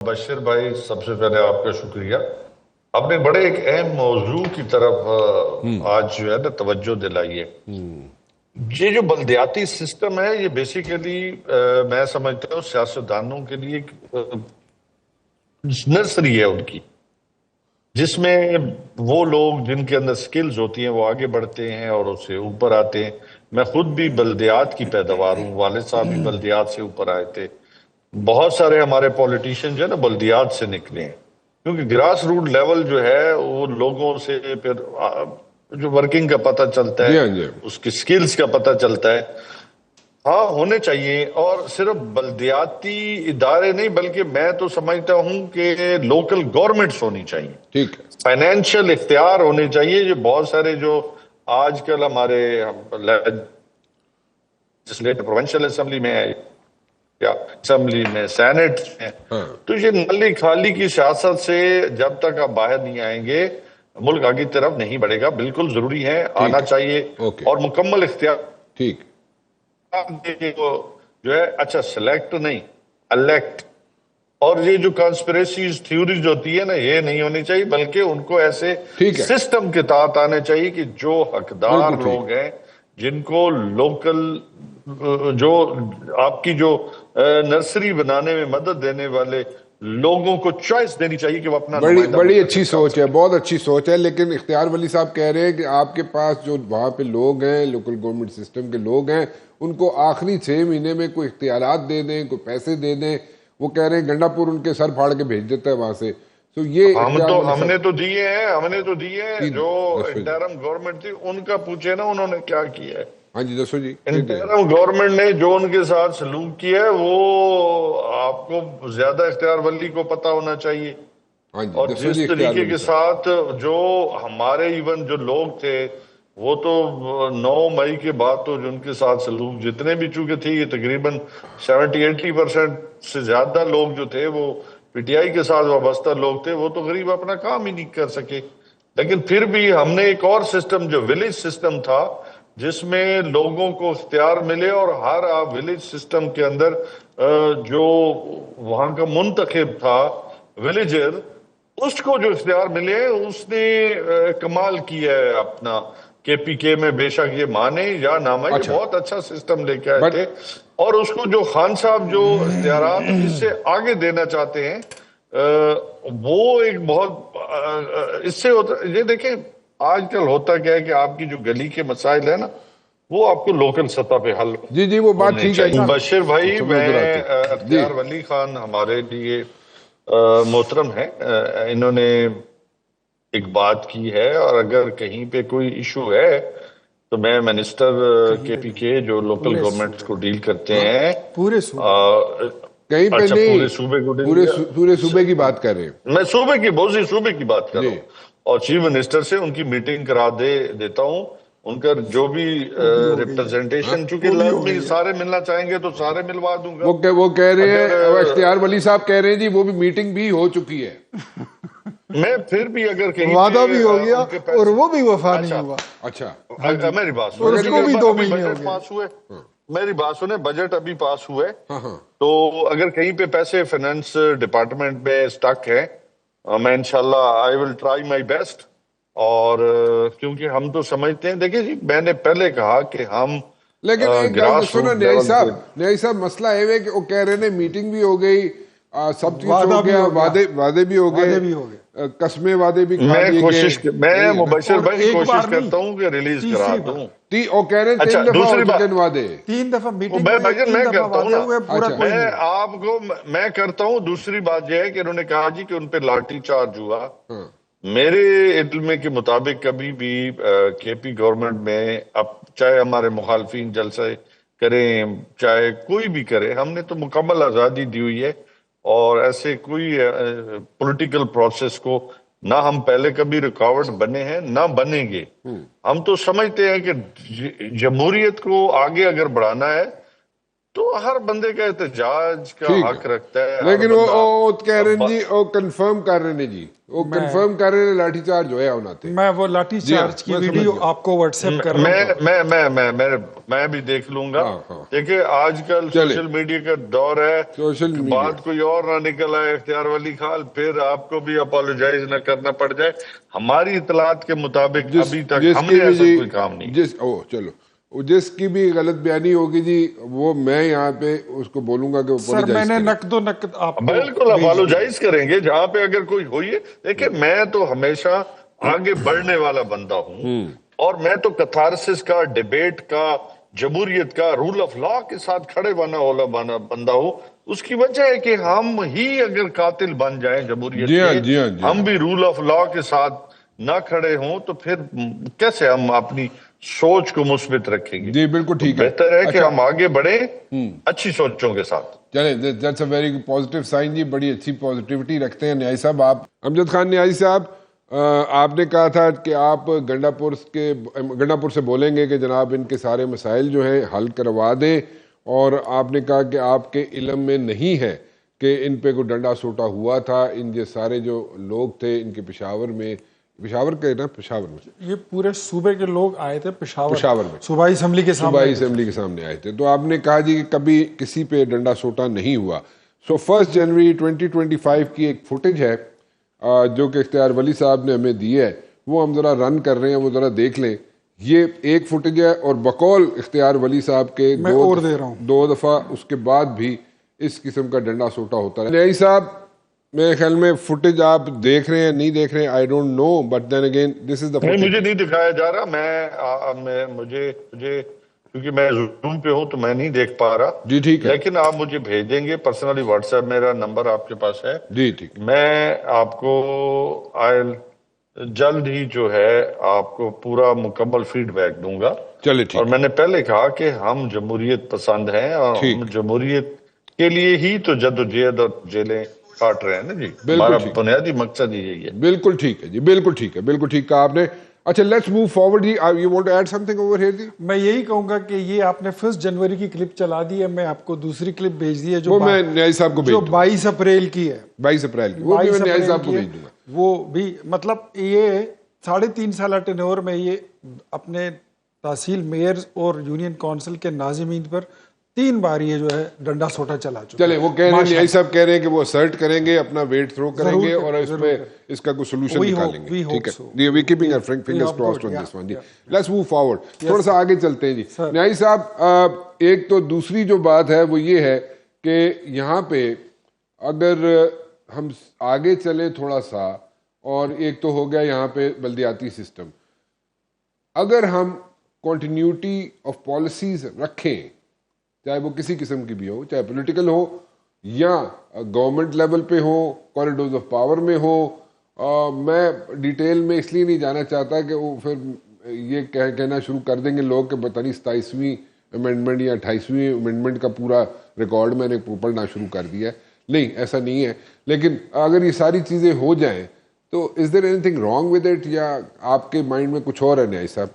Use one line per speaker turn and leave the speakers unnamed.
बशीर भाई, सबसे पहले आपका शुक्रिया। आपने बड़े एक अहम मौजू की तरफ आज जो है ना तवज्जो दिलाई है। ये जो बलदियाती सिस्टम है, ये बेसिकली मैं समझता हूँ सियासतदानों के लिए एक नर्सरी है उनकी, जिसमें वो लोग जिनके अंदर स्किल्स होती हैं वो आगे बढ़ते हैं और उससे ऊपर आते हैं। मैं खुद भी बल्दियात की पैदावार हूँ, वालिद साहब भी बल्दियात से ऊपर आए थे। बहुत सारे हमारे पॉलिटिशियन जो है ना बल्दियात से निकले हैं, क्योंकि ग्रास रूट लेवल जो है वो लोगों से फिर जो वर्किंग का पता चलता
जी
है,
हाँ जी।
उसकी स्किल्स का पता चलता है। हाँ, होने चाहिए। और सिर्फ बल्दियाती इदारे नहीं, बल्कि मैं तो समझता हूँ कि लोकल गवर्नमेंट्स होनी चाहिए,
ठीक है।
फाइनेंशियल इख्तियार होने चाहिए। ये बहुत सारे जो आजकल हमारे लेजिस्लेटिव प्रोविंशियल असेंबली में है या असेंबली में, सेनेट में,
हाँ
तो ये नली खाली की सियासत से जब तक आप बाहर नहीं आएंगे मुल्क आगे की तरफ नहीं बढ़ेगा। बिल्कुल जरूरी है,
ठीक
आना
है।
चाहिए
ओके
और मुकम्मल इख्तियार
ठीक।
देने को जो है। अच्छा, सिलेक्ट नहीं, इलेक्ट। और ये जो कॉन्स्पिरेसीज थ्योरीज होती है ना, ये नहीं होनी चाहिए, बल्कि उनको ऐसे
ठीक है,
सिस्टम के तहत आने चाहिए कि जो
बिल्कुल
हकदार
ठीक।
लोग हैं, जिनको लोकल जो आपकी जो नर्सरी बनाने में मदद देने वाले लोगों को चॉइस देनी चाहिए कि वो अपना
बड़ी
नुमाइंदा
बड़ी
मुंतखब
अच्छी
कर
सोच है,
सके।
बहुत अच्छी सोच है। लेकिन इख्तियार वली साहब कह रहे हैं कि आपके पास जो वहाँ पे लोग हैं, लोकल गवर्नमेंट सिस्टम के लोग हैं, उनको आखिरी 6 महीने में कोई इख्तियारात दे दें, कोई पैसे दे दें। वो कह रहे हैं गंडापुर उनके सर फाड़ के भेज देता है वहां से। तो ये इख्तियार वली
हमने
साहब
तो दिए हैं, हमने तो दिए हैं।
तीन
जो
दसवें जी।
इंटरम गवर्नमेंट थी उनका पूछे ना उन्होंने क्या किया है।
हाँ जी, दसो जी, दे दिया।
इंटरम गवर्नमेंट ने जो उनके साथ सलूक किया है वो आपको ज्यादा इख्तियार वली को पता होना चाहिए।
हाँ जी,
और
दसो जी
जिस
इख्तियार
तरीके
वली
के
साहब।
साथ जो हमारे इवन जो लोग थे, वो तो 9 मई के बाद तो जिनके साथ सलूक जितने भी चूके थे, ये तकरीबन 70-80% से ज्यादा लोग जो थे वो पीटीआई के साथ वाबस्ता लोग थे। वो तो गरीब अपना काम ही नहीं कर सके। लेकिन फिर भी हमने एक और सिस्टम जो विलेज सिस्टम था, जिसमें लोगों को इख्तियार मिले और हर विलेज सिस्टम के अंदर जो वहां का मुंतखब था विलेजर, उसको जो इख्तियार मिले, उसने कमाल किया है अपना। केपीके में बेशक ये माने या ना माने, ये
अच्छा,
बहुत अच्छा सिस्टम लेके आए
बट
थे। और उसको जो खान साहब जो इख्तियारात इससे आगे देना चाहते हैं, वो एक बहुत इससे होता, ये देखें आजकल होता क्या है कि आपकी जो गली के मसाइल है ना, वो आपको लोकल सतह पे हल
जी जी, वो बात
होने
ठीक है
चाहिए।
जी।
बशीर भाई,
समझ उधर
मैं
आती जी।
अख्तियार वली खान हमारे लिए मोहतरम है। इन्होंने एक बात की है, और अगर कहीं पे कोई इशू है तो मैं मिनिस्टर
कहीं पे नहीं,
केपीके जो लोकल
पूरे
गवर्नमेंट्स
सूबे
को
में,
डील करते
हाँ,
हैं,
पूरे सूबे में।
कहीं पे
अच्छा,
नहीं,
पूरे सूबे को डील
पूरे
किया।
पूरे सूबे की बात कर रहे हैं
मैं सूबे की, बहुत सी सूबे की बात कर
जी।
रहा हूँ। और चीफ मिनिस्टर से उनकी मीटिंग करा देता हूँ। उनका जो भी
वो भी हो गई है,
हाँ,
रिप्रेजेंटेशन, चूंकि
वो भी हो
लाजमी
गई है।
सारे मिलना चाहेंगे तो सारे मिलवा दूंगा।
वो कह रहे
अगर
हैं, अब इख्तियार वली साहब कह रहे हैं जी वो भी मीटिंग भी हो चुकी है।
मैं फिर भी अगर कहीं
वादा
पे
भी हो गया
उनके
और
पैसे,
वो भी वफा नहीं
अच्छा,
हुआ।
अच्छा,
मेरी बात
और
सुने,
उसको भी
लेकिन
2
अभी
महीने हो
बजट
गए।
पास हुए, मेरी बात सुने, बजट अभी पास हुए।
हाँ हाँ,
तो अगर कहीं पे पैसे फाइनेंस डिपार्टमेंट में स्टक है, मैं इंशाल्लाह I will try my best. और क्योंकि हम तो समझते हैं, देखिए जी, मैंने पहले कहा कि हम
लेकिन एक गल
ग्रास
दसो ना
रूट लेवल पे,
न्यायी साहब, मसला है कि वो कह रहे हैं मीटिंग भी हो गई, सब कुछ
वादा
हो
भी
गया,
हो गया,
वादे भी हो गए,
वादे भी हो गए।
कस्में वादे भी खा लिए गए,
मैं
नहीं है ना।
मुबशर
और
भाई
एक
कोशिश
बार नहीं,
करता हूं कि रिलीज करा
तीसरी
दूं।
बार,
वो कह रहे हैं
अच्छा,
3 दफा हो
दूसरी
चुके
बात,
हैं वादे।
3 दफा मीटिंग
मैं
हुई,
भजन
3
मैं
दफा
करता हूँ
वादे
ना,
हुए, पूरा
अच्छा,
कोई नहीं
मैं
हुआ।
आपको मैं करता हूँ। दूसरी बात यह है कि उन्होंने कहा जी कि उन पे लाठी चार्ज हुआ।
हाँ,
मेरे इल्म के मुताबिक कभी भी केपी गवर्नमेंट में, अब चाहे हमारे मुखालफिन जलसे करें चाहे कोई भी करे, हमने तो मुकम्मल आज़ादी दी हुई है। और ऐसे कोई पॉलिटिकल प्रोसेस को ना हम पहले कभी रुकावट बने हैं ना बनेंगे। हम तो समझते हैं कि जमहूरियत को आगे अगर बढ़ाना है تو ہر بندے کا احتجاج کا
ٹھیک
حق
ہے،
رکھتا ہے، ہر
لیکن
بندہ
وہ کہہ رہے ہیں جی، وہ کنفرم کر رہے ہیں جی، وہ کنفرم کر رہے ہیں لاٹھی چارج ہویا ہونا تھے.
میں وہ لاٹھی
جی ہاں،
چارج کی
میں سمجھ
ویڈیو
گیا.
آپ کو واٹس ایپ کر رہا ہوں.
میں بھی دیکھ لوں گا.
ہاں ہاں،
دیکھیں آج کل
چلے
سوشل میڈیا کا دور ہے
سوشل
کہ
میڈیا.
بات کوئی اور نہ نکل آئے اختیار ولی خان، پھر آپ کو بھی اپالوجائز نہ کرنا پڑ جائے. ہماری اطلاعات کے مطابق ابھی تک
جس
ہم
کی
نے
بھی
ایسا
جی،
کوئی کام نہیں.
چلو جس کی بھی غلط بیانی ہوگی جی، وہ میں یہاں پہ اس کو بولوں گا کہ وہ
سر میں
اپولوجائز
نے
کرے.
نقد و نقد آپ کو
بالکل
بھیج دیا.
اپالوجائز کریں گے جہاں پہ اگر کوئی ہوئی ہے. دیکھیں میں تو ہمیشہ آگے بڑھنے والا بندہ ہوں، اور میں تو کتھارسس کا، ڈیبیٹ کا، جمہوریت کا، رول آف لا کے ساتھ کھڑے ہونا والا بندہ ہوں. اس کی وجہ ہے کہ ہم ہی اگر قاتل بن جائیں جمہوریت
جی ہاں
کے،
جی ہاں جی
ہم
ہاں
بھی رول آف لا کے ساتھ نہ کھڑے ہوں، تو پھر کیسے ہم اپنی سوچ کو مثبت رکھیں گے؟
جی بالکل
تو
ٹھیک ہے.
بہتر ہے کہ
اچھا
ہم آگے بڑھیں اچھی سوچوں کے ساتھ.
چلیں، that's a very positive sign جی، بڑی اچھی پازیٹیوٹی رکھتے ہیں نیائی صاحب. آپ امجد خان نیائی صاحب، آپ نے کہا تھا کہ آپ گنڈا پور سے بولیں گے کہ جناب ان کے سارے مسائل جو ہیں حل کروا دیں، اور آپ نے کہا کہ آپ کے علم میں نہیں ہے کہ ان پہ کوئی ڈنڈا سوٹا ہوا تھا. ان یہ سارے جو لوگ تھے ان کے پشاور میں
یہ پورے صوبے کے لوگ آئے تھے
پشاور میں
صوبائی اسمبلی کے سامنے.
صوبائی اسمبلی کے سامنے آئے تھے. تو آپ نے کہا جی کہ کبھی کسی پہ ڈنڈا سوٹا نہیں ہوا. سو 1 جنوری 2025 کی ایک فوٹیج ہے جو کہ اختیار ولی صاحب نے ہمیں دی ہے، وہ ہم ذرا رن کر رہے ہیں، وہ ذرا دیکھ لیں. یہ ایک فوٹیج ہے، اور بقول اختیار ولی صاحب کے
میں اور دے رہا ہوں.
2 دفعہ اس کے بعد بھی اس قسم کا ڈنڈا سوٹا ہوتا ہے. نیائی صاحب میرے خیال میں فوٹیج آپ دیکھ رہے ہیں نہیں دیکھ رہے ہیں، I don't know, but then again this is the
نہیں،
فوٹیج.
مجھے نہیں دکھایا جا رہا. مجھے کیونکہ میں زوم پہ ہوں تو میں نہیں دیکھ پا رہا.
جی ٹھیک ہے
لیکن آپ مجھے بھیج دیں گے پرسنلی، واٹس ایپ میرا نمبر آپ کے پاس ہے.
جی ٹھیک.
میں آپ کو جلد ہی جو ہے آپ کو پورا مکمل فیڈ بیک دوں گا.
چلے
اور
ٹھیک
میں نے پہلے کہا کہ ہم جمہوریت پسند ہیں، اور ہم جمہوریت کے لیے ہی تو جد و جہد اور جیلیں کاٹ رہے ہیں نا جی. ہمارا بنیادی مقصد یہی ہے.
بالکل ٹھیک ہے جی، بالکل ٹھیک ہے، بالکل ٹھیک کہا آپ نے. اچھا لیٹس موو فارورڈ جی. You want to add something over here جی؟
میں یہی کہوں گا کہ یہ آپ نے 1 جنوری کی کلپ چلا دی ہے، میں آپ کو دوسری کلپ بھیج دی ہے
وہ میں نیائی صاحب کو بھیج
جو
دوں
22 اپریل کی ہے.
22 اپریل کی، وہ بھی میں نیائی صاحب کو بھیج دوں گا.
وہ بھی مطلب یہ 3.5 سالہ ٹینور میں یہ اپنے تحصیل میئر اور یونین کونسل کے ناظمین پر 3 بار یہ جو ہے ڈنڈا سوٹا چلا چکا.
چلے وہ کہہ رہے ہیں، نیائی صاحب کہہ رہے ہیں کہ وہ اسرٹ کریں گے، اپنا ویٹ تھرو کریں گے، اور اس پہ اس کا کوئی سولوشن نکالیں گے. ٹھیک ہے، we keeping our fingers crossed on this one جی. لیٹس موو فارورڈ، تھوڑا سا آگے چلتے ہیں جی. نیائی صاحب ایک تو دوسری جو بات ہے وہ یہ ہے کہ یہاں پہ اگر ہم آگے چلیں تھوڑا سا، اور ایک تو ہو گیا یہاں پہ بلدیاتی سسٹم، اگر ہم کنٹینیوٹی آف پالیسیز رکھیں، چاہے وہ کسی قسم کی بھی ہو، چاہے پولیٹیکل ہو یا گورنمنٹ لیول پہ ہو، کوریڈورز آف پاور میں ہو. میں ڈیٹیل میں اس لیے نہیں جانا چاہتا کہ وہ پھر یہ کہنا شروع کر دیں گے لوگ کہ پتہ نہیں 27ویں امینڈمنٹ یا 28ویں امینڈمنٹ کا پورا ریکارڈ میں نے پڑھنا شروع کر دیا ہے. نہیں، ایسا نہیں ہے. لیکن اگر یہ ساری چیزیں ہو جائیں تو is there anything wrong with it, یا آپ کے مائنڈ میں کچھ اور ہے نیائی صاحب؟